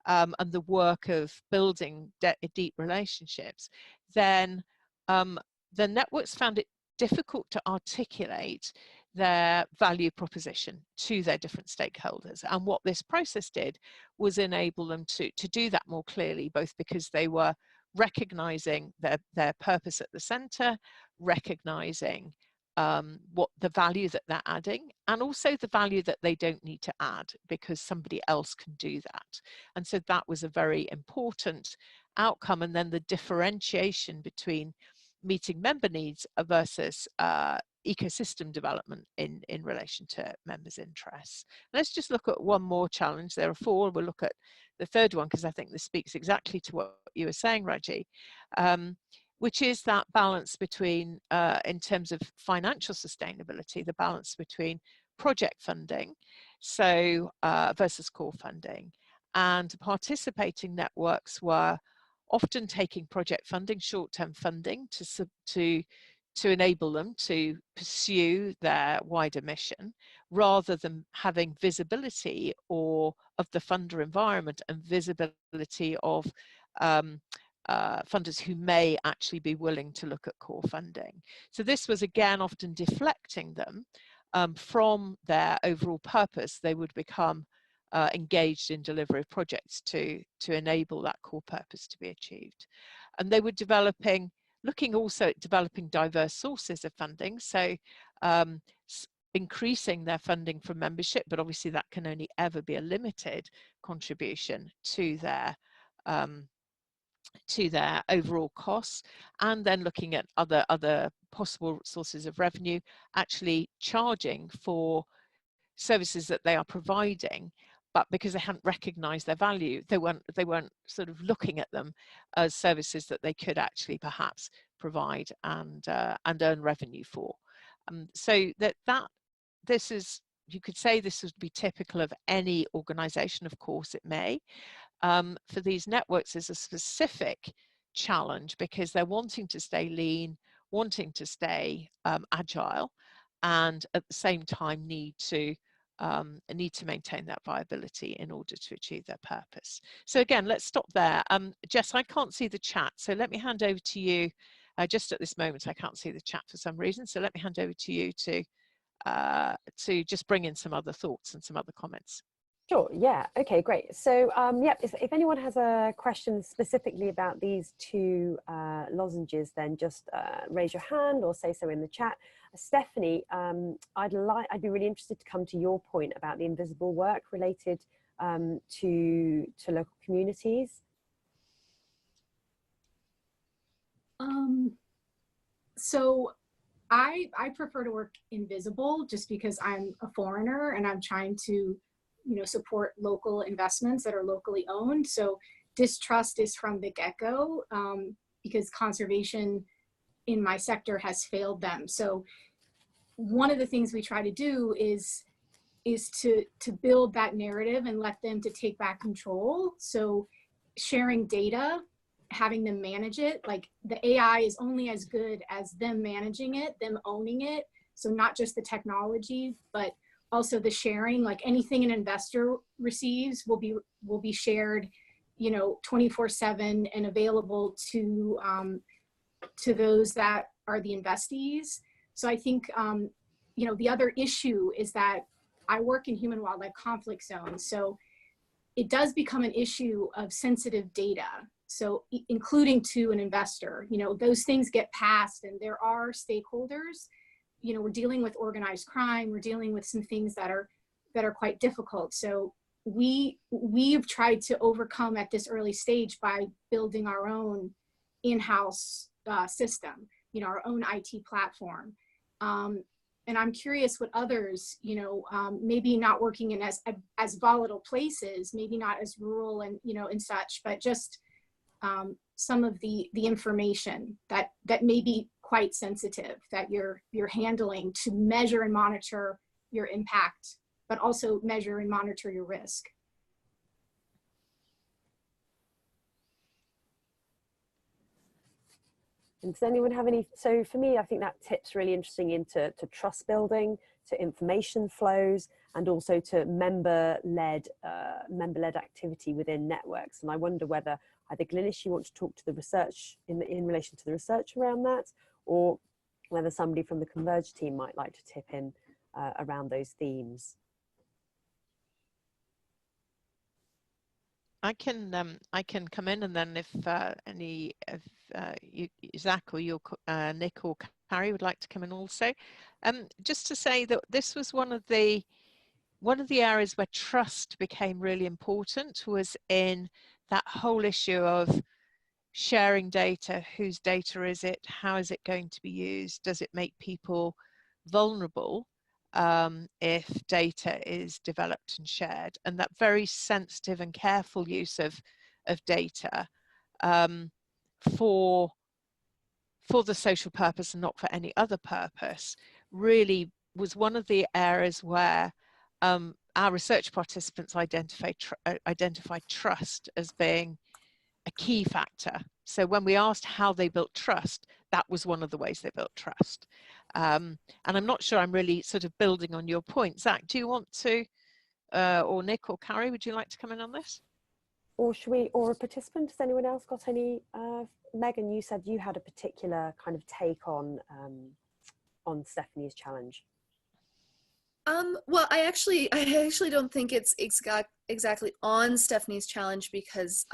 and the work of building deep relationships. Then the networks found it difficult to articulate their value proposition to their different stakeholders. And what this process did was enable them to do that more clearly, both because they were recognizing their purpose at the center, recognizing what the value that they're adding, and also the value that they don't need to add because somebody else can do that. And so that was a very important outcome and then the differentiation between meeting member needs versus ecosystem development in relation to members' interests. Let's just look at one more challenge. There are 4. We'll look at the third one because I think this speaks exactly to what you were saying, Raji, which is that balance between, in terms of financial sustainability, the balance between project funding, so versus core funding. And participating networks were often taking project funding, short-term funding, to enable them to pursue their wider mission, rather than having visibility of the funder environment and visibility of funders who may actually be willing to look at core funding. So this was again often deflecting them from their overall purpose. They would become engaged in delivery of projects to enable that core purpose to be achieved. And they were looking also at developing diverse sources of funding, so increasing their funding from membership, but obviously that can only ever be a limited contribution to their overall costs, and then looking at other possible sources of revenue, actually charging for services that they are providing, but because they hadn't recognized their value, they weren't sort of looking at them as services that they could actually perhaps provide and earn revenue for. So this is, you could say this would be typical of any organization. Of course it may. For these networks, there's a specific challenge because they're wanting to stay lean, wanting to stay agile, and at the same time need to maintain that viability in order to achieve their purpose. So again, let's stop there. Jess, I can't see the chat, so let me hand over to you. Just at this moment, I can't see the chat for some reason, so let me hand over to you to just bring in some other thoughts and some other comments. Sure, yeah, okay, great. So yeah, if anyone has a question specifically about these 2 lozenges, then just raise your hand or say so in the chat. Stephanie, I'd be really interested to come to your point about the invisible work related to local communities. So I prefer to work invisible just because I'm a foreigner and I'm trying to, support local investments that are locally owned. So distrust is from the get-go because conservation in my sector has failed them. So one of the things we try to do is to build that narrative and let them to take back control. So sharing data, having them manage it, like the AI is only as good as them managing it, them owning it. So not just the technology, but also the sharing, like anything an investor receives will be shared, 24/7 and available to those that are the investees. So I think, the other issue is that I work in human wildlife conflict zones. So it does become an issue of sensitive data. So including to an investor, those things get passed and there are stakeholders. We're dealing with organized crime. We're dealing with some things that are quite difficult. So we've tried to overcome at this early stage by building our own in-house system, our own IT platform. And I'm curious what others, maybe not working in as volatile places, maybe not as rural and and such, but just some of the information that may be quite sensitive that you're handling to measure and monitor your impact, but also measure and monitor your risk. And does anyone have any? So for me, I think that tip's really interesting into trust building, to information flows, and also to member-led activity within networks. And I wonder whether either Glynis, you want to talk to the research in relation to the research around that, or whether somebody from the Converge team might like to tip in around those themes. I can come in, and then if any of you, Zach or you, Nick or Carrie would like to come in also, just to say that this was one of the areas where trust became really important, was in that whole issue of sharing data, whose data is it, how is it going to be used, does it make people vulnerable if data is developed and shared, and that very sensitive and careful use of data for the social purpose and not for any other purpose really was one of the areas where our research participants identified trust as being a key factor. So when we asked how they built trust, that was one of the ways they built trust. And I'm not sure I'm really sort of building on your point. Zach, do you want to, or Nick or Carrie, would you like to come in on this? Or should we, or a participant, has anyone else got any? Megan, you said you had a particular kind of take on Stephanie's challenge. Well, I actually don't think it's exactly on Stephanie's challenge, because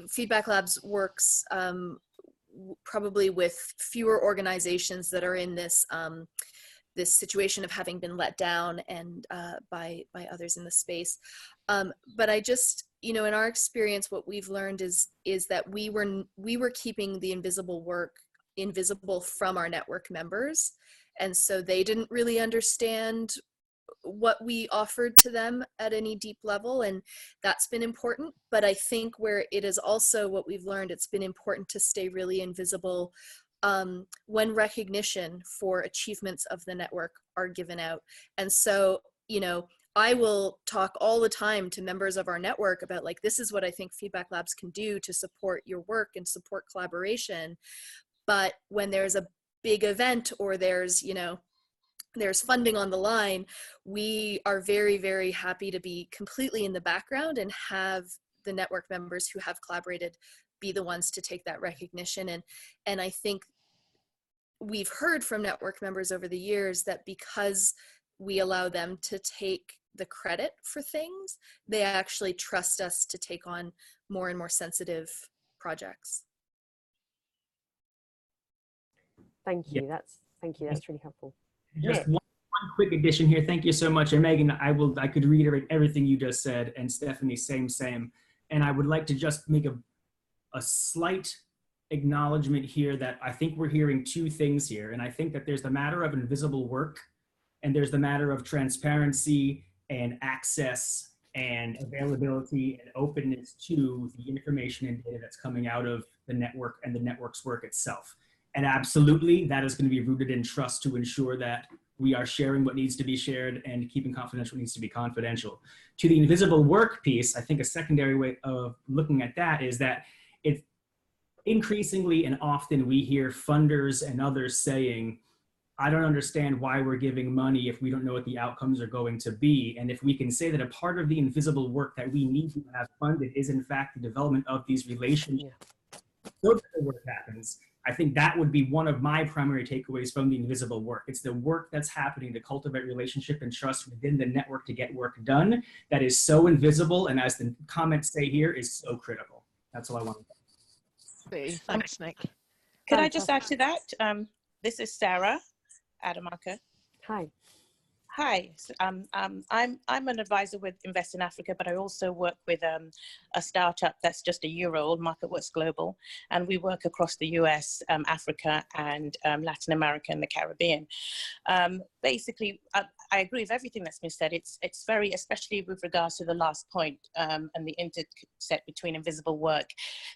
Feedback Labs works probably with fewer organizations that are in this this situation of having been let down and by others in the space. But I just, you know, in our experience, what we've learned is that we were keeping the invisible work invisible from our network members, and so they didn't really understand what we offered to them at any deep level, and that's been important. But I think where it is also what we've learned, it's been important to stay really invisible when recognition for achievements of the network are given out. And so, you know, I will talk all the time to members of our network about, like, this is what I think Feedback Labs can do to support your work and support collaboration. But when there's a big event or there's, you know, there's funding on the line, we are very, very happy to be completely in the background and have the network members who have collaborated be the ones to take that recognition. And I think we've heard from network members over the years that because we allow them to take the credit for things, they actually trust us to take on more and more sensitive projects. Thank you. That's really helpful. Just one quick addition here. Thank you so much. And Megan, I could reiterate everything you just said, and Stephanie, same. And I would like to just make a slight acknowledgement here that I think we're hearing two things here. And I think that there's the matter of invisible work, and there's the matter of transparency and access and availability and openness to the information and data that's coming out of the network and the network's work itself. And absolutely, that is going to be rooted in trust to ensure that we are sharing what needs to be shared and keeping confidential what needs to be confidential. To the invisible work piece, I think a secondary way of looking at that is that it's increasingly and often we hear funders and others saying, I don't understand why we're giving money if we don't know what the outcomes are going to be. And if we can say that a part of the invisible work that we need to have funded is in fact the development of these relationships, so that the work happens, I think that would be one of my primary takeaways from the invisible work. It's the work that's happening to cultivate relationship and trust within the network to get work done that is so invisible, and as the comments say here, is so critical. That's all I want to say. Thanks, Nick. Could I just add to that? This is Sarah Adamaka. Hi. Hi, I'm an advisor with Invest in Africa, but I also work with a startup that's just a year old, MarketWorks Global, and we work across the US, Africa, and Latin America and the Caribbean. Basically, I agree with everything that's been said. It's very, especially with regards to the last point and the intersect between invisible work,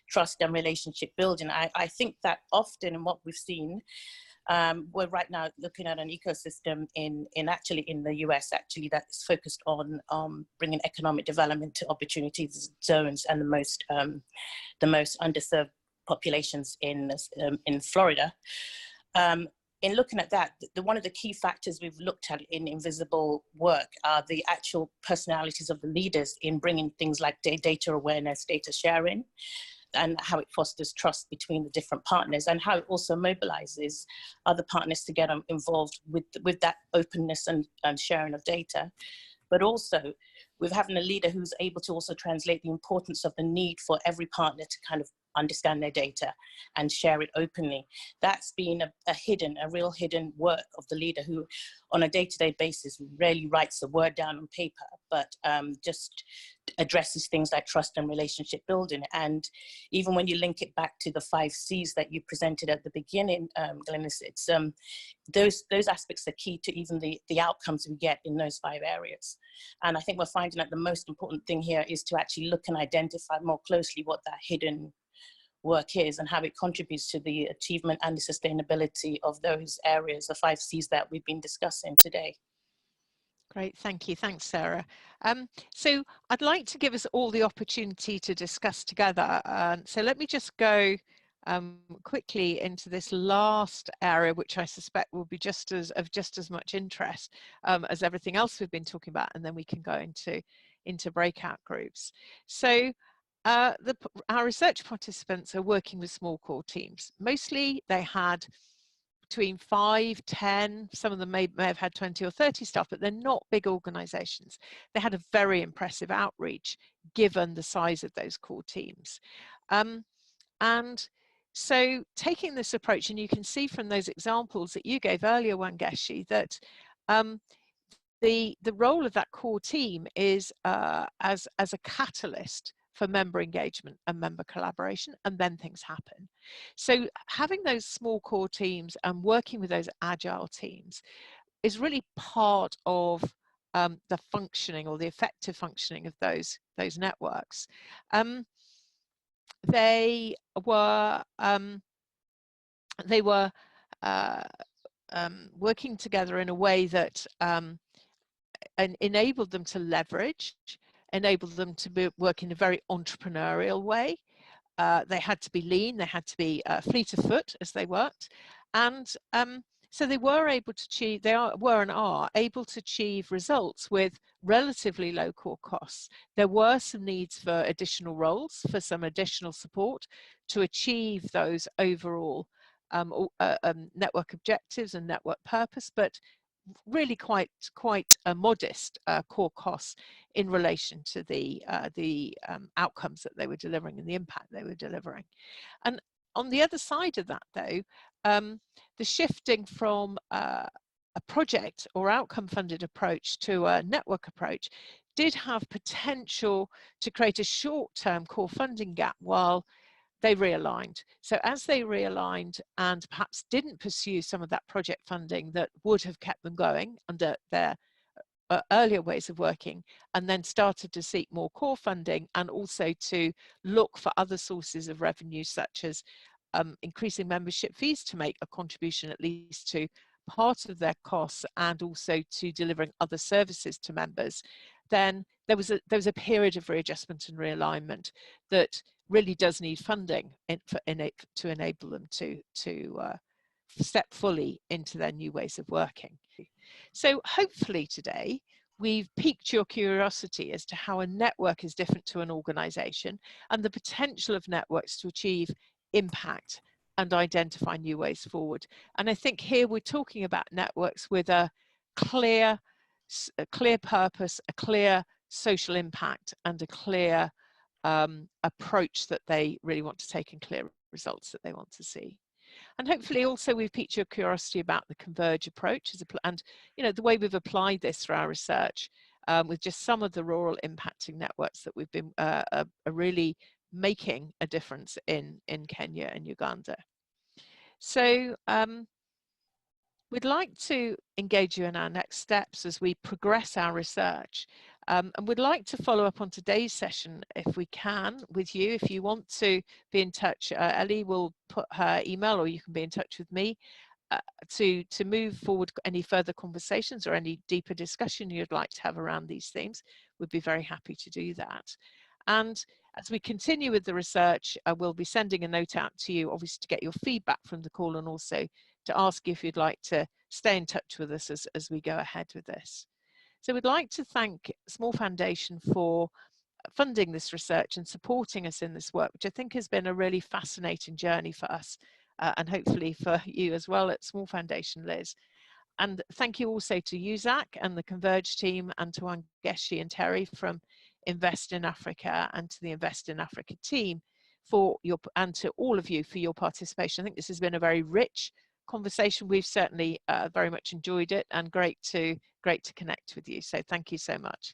trust, and relationship building. I think that often in what we've seen, we're right now looking at an ecosystem in the US actually that's focused on bringing economic development to opportunities zones and the most underserved populations in Florida. In looking at that, one of the key factors we've looked at in invisible work are the actual personalities of the leaders in bringing things like data awareness, data sharing, and how it fosters trust between the different partners, and how it also mobilizes other partners to get involved with that openness and sharing of data. But also with having a leader who's able to also translate the importance of the need for every partner to kind of understand their data and share it openly. That's been a real hidden work of the leader, who on a day-to-day basis rarely writes a word down on paper, but just addresses things like trust and relationship building. And even when you link it back to the 5 C's that you presented at the beginning, Glenys, it's those aspects are key to even the outcomes we get in those 5 areas. And I think we're finding that the most important thing here is to actually look and identify more closely what that hidden work is and how it contributes to the achievement and the sustainability of those areas, the 5 C's that we've been discussing today. Great, thank you. Thanks, Sarah. So I'd like to give us all the opportunity to discuss together. So let me just go quickly into this last area, which I suspect will be just as much interest as everything else we've been talking about, and then we can go into breakout groups. So our research participants are working with small core teams. Mostly they had between 5, 10, some of them may have had 20 or 30 staff, but they're not big organizations. They had a very impressive outreach given the size of those core teams. And so taking this approach, and you can see from those examples that you gave earlier, Wangeshi, that the role of that core team is as a catalyst for member engagement and member collaboration, and then things happen. So having those small core teams and working with those agile teams is really part of the functioning or the effective functioning of those networks. They were working together in a way that enabled them to leverage, enabled them to work in a very entrepreneurial way. They had to be lean, they had to be fleet of foot as they worked. And so they were able to achieve, they were and are able to achieve results with relatively low core costs. There were some needs for additional roles, for some additional support to achieve those overall network objectives and network purpose, but really quite modest core costs in relation to the outcomes that they were delivering and the impact they were delivering. And on the other side of that, though, the shifting from a project or outcome funded approach to a network approach did have potential to create a short-term core funding gap while they realigned. So as they realigned and perhaps didn't pursue some of that project funding that would have kept them going under their earlier ways of working, and then started to seek more core funding and also to look for other sources of revenue, such as increasing membership fees to make a contribution at least to part of their costs and also to delivering other services to members, then there was a period of readjustment and realignment that really does need funding to enable them to step fully into their new ways of working. So hopefully today we've piqued your curiosity as to how a network is different to an organization and the potential of networks to achieve impact and identify new ways forward. And I think here we're talking about networks with a clear purpose, a clear social impact, and a clear approach that they really want to take and clear results that they want to see. And hopefully also we've piqued your curiosity about the Converge approach and the way we've applied this through our research with just some of the rural impacting networks that we've been are really making a difference in Kenya and Uganda. So we'd like to engage you in our next steps as we progress our research. And we'd like to follow up on today's session, if we can, with you. If you want to be in touch, Ellie will put her email, or you can be in touch with me to move forward any further conversations or any deeper discussion you'd like to have around these themes. We'd be very happy to do that. And as we continue with the research, we'll be sending a note out to you, obviously, to get your feedback from the call and also to ask if you'd like to stay in touch with us as we go ahead with this. So we'd like to thank Small Foundation for funding this research and supporting us in this work, which I think has been a really fascinating journey for us and hopefully for you as well at Small Foundation, Liz. And thank you also to UZAC and the Converge team, and to Wangeshi and Terry from Invest in Africa, and to the Invest in Africa team and to all of you for your participation. I think this has been a very rich conversation. We've certainly very much enjoyed it, and great to connect with you. So thank you so much.